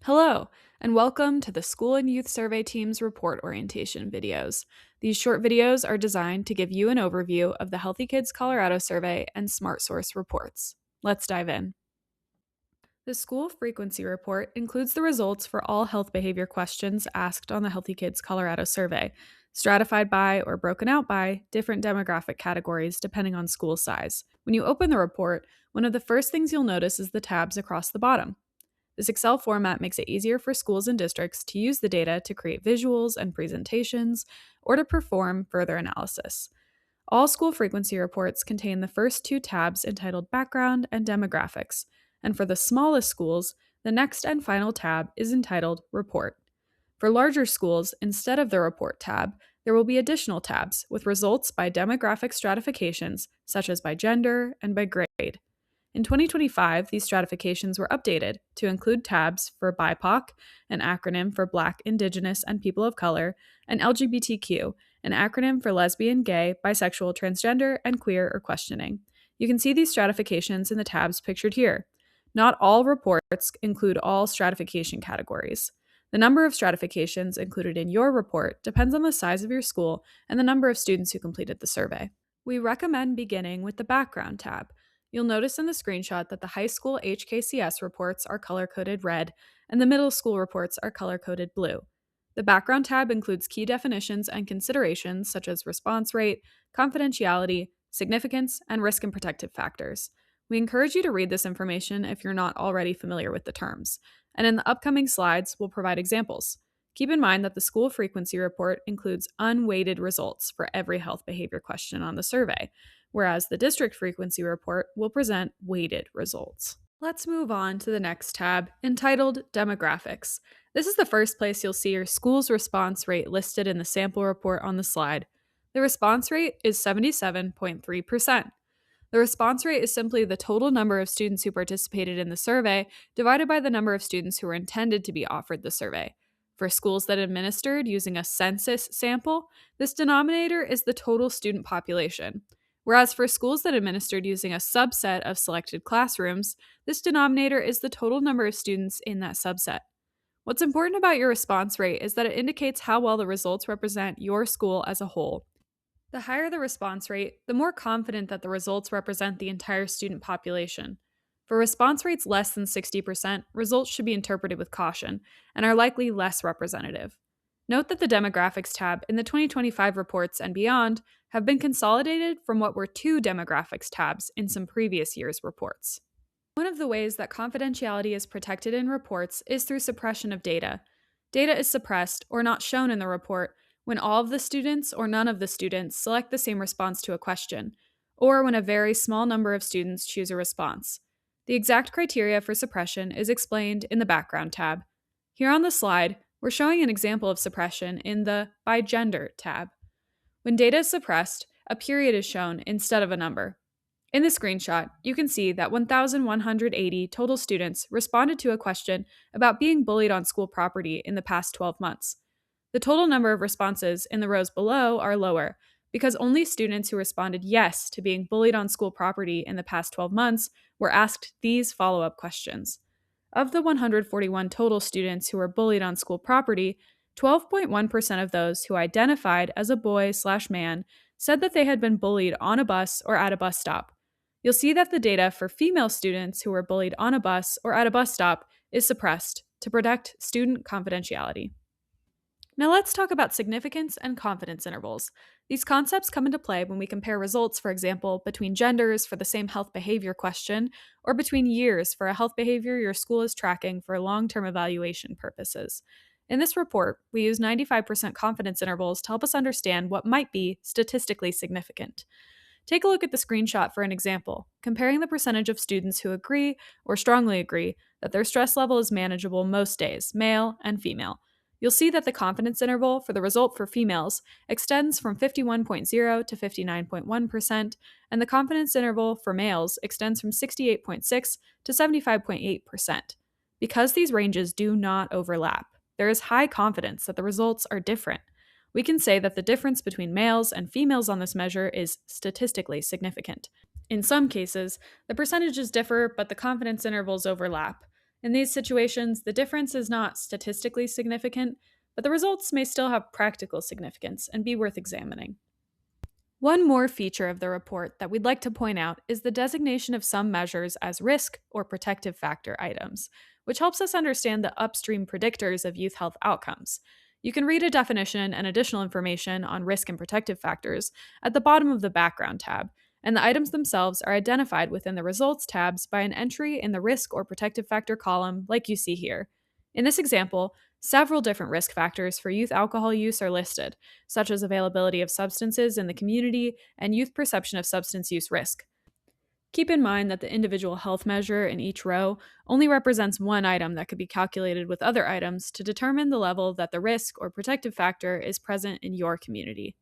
Hello, and welcome to the School and Youth Survey Team's report orientation videos. These short videos are designed to give you an overview of the Healthy Kids Colorado survey and Smart Source reports. Let's dive in. The School Frequency Report includes the results for all health behavior questions asked on the Healthy Kids Colorado survey, stratified by or broken out by different demographic categories depending on school size. When you open the report, one of the first things you'll notice is the tabs across the bottom. This Excel format makes it easier for schools and districts to use the data to create visuals and presentations or to perform further analysis. All school frequency reports contain the first two tabs entitled Background and Demographics, and for the smallest schools, the next and final tab is entitled Report. For larger schools, instead of the Report tab, there will be additional tabs with results by demographic stratifications, such as by gender and by grade. In 2025, these stratifications were updated to include tabs for BIPOC, an acronym for Black, Indigenous, and People of Color, and LGBTQ, an acronym for lesbian, gay, bisexual, transgender, and queer or questioning. You can see these stratifications in the tabs pictured here. Not all reports include all stratification categories. The number of stratifications included in your report depends on the size of your school and the number of students who completed the survey. We recommend beginning with the Background tab. You'll notice in the screenshot that the high school HKCS reports are color-coded red and the middle school reports are color-coded blue. The Background tab includes key definitions and considerations such as response rate, confidentiality, significance, and risk and protective factors. We encourage you to read this information if you're not already familiar with the terms, and in the upcoming slides, we'll provide examples. Keep in mind that the school frequency report includes unweighted results for every health behavior question on the survey, whereas the district frequency report will present weighted results. Let's move on to the next tab, entitled Demographics. This is the first place you'll see your school's response rate listed in the sample report on the slide. The response rate is 77.3%. The response rate is simply the total number of students who participated in the survey divided by the number of students who were intended to be offered the survey. For schools that administered using a census sample, this denominator is the total student population. Whereas for schools that administered using a subset of selected classrooms, this denominator is the total number of students in that subset. What's important about your response rate is that it indicates how well the results represent your school as a whole. The higher the response rate, the more confident that the results represent the entire student population. For response rates less than 60%, results should be interpreted with caution and are likely less representative. Note that the Demographics tab in the 2025 reports and beyond have been consolidated from what were two Demographics tabs in some previous year's reports. One of the ways that confidentiality is protected in reports is through suppression of data. Data is suppressed or not shown in the report when all of the students or none of the students select the same response to a question, or when a very small number of students choose a response. The exact criteria for suppression is explained in the Background tab. Here on the slide, we're showing an example of suppression in the By Gender tab. When data is suppressed, a period is shown instead of a number. In the screenshot, you can see that 1,180 total students responded to a question about being bullied on school property in the past 12 months. The total number of responses in the rows below are lower because only students who responded yes to being bullied on school property in the past 12 months were asked these follow-up questions. Of the 141 total students who were bullied on school property, 12.1% of those who identified as a boy/man said that they had been bullied on a bus or at a bus stop. You'll see that the data for female students who were bullied on a bus or at a bus stop is suppressed to protect student confidentiality. Now let's talk about significance and confidence intervals. These concepts come into play when we compare results, for example, between genders for the same health behavior question, or between years for a health behavior your school is tracking for long-term evaluation purposes. In this report, we use 95% confidence intervals to help us understand what might be statistically significant. Take a look at the screenshot for an example, comparing the percentage of students who agree or strongly agree that their stress level is manageable most days, male and female. You'll see that the confidence interval for the result for females extends from 51.0 to 59.1%, and the confidence interval for males extends from 68.6 to 75.8%. Because these ranges do not overlap, there is high confidence that the results are different. We can say that the difference between males and females on this measure is statistically significant. In some cases, the percentages differ, but the confidence intervals overlap. In these situations, the difference is not statistically significant, but the results may still have practical significance and be worth examining. One more feature of the report that we'd like to point out is the designation of some measures as risk or protective factor items, which helps us understand the upstream predictors of youth health outcomes. You can read a definition and additional information on risk and protective factors at the bottom of the background tab, and the items themselves are identified within the results tabs by an entry in the risk or protective factor column, like you see here. In this example, several different risk factors for youth alcohol use are listed, such as availability of substances in the community and youth perception of substance use risk. Keep in mind that the individual health measure in each row only represents one item that could be calculated with other items to determine the level that the risk or protective factor is present in your community.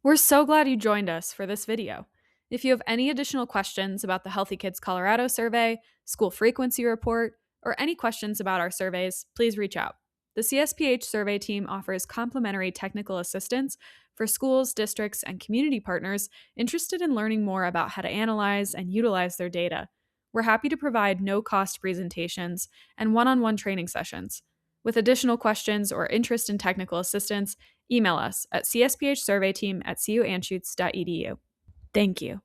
We're so glad you joined us for this video. If you have any additional questions about the Healthy Kids Colorado survey, school frequency report, or any questions about our surveys, please reach out. The CSPH survey team offers complimentary technical assistance for schools, districts, and community partners interested in learning more about how to analyze and utilize their data. We're happy to provide no-cost presentations and one-on-one training sessions. With additional questions or interest in technical assistance, email us at cspHsurveyteam@cuanschutz.edu. Thank you.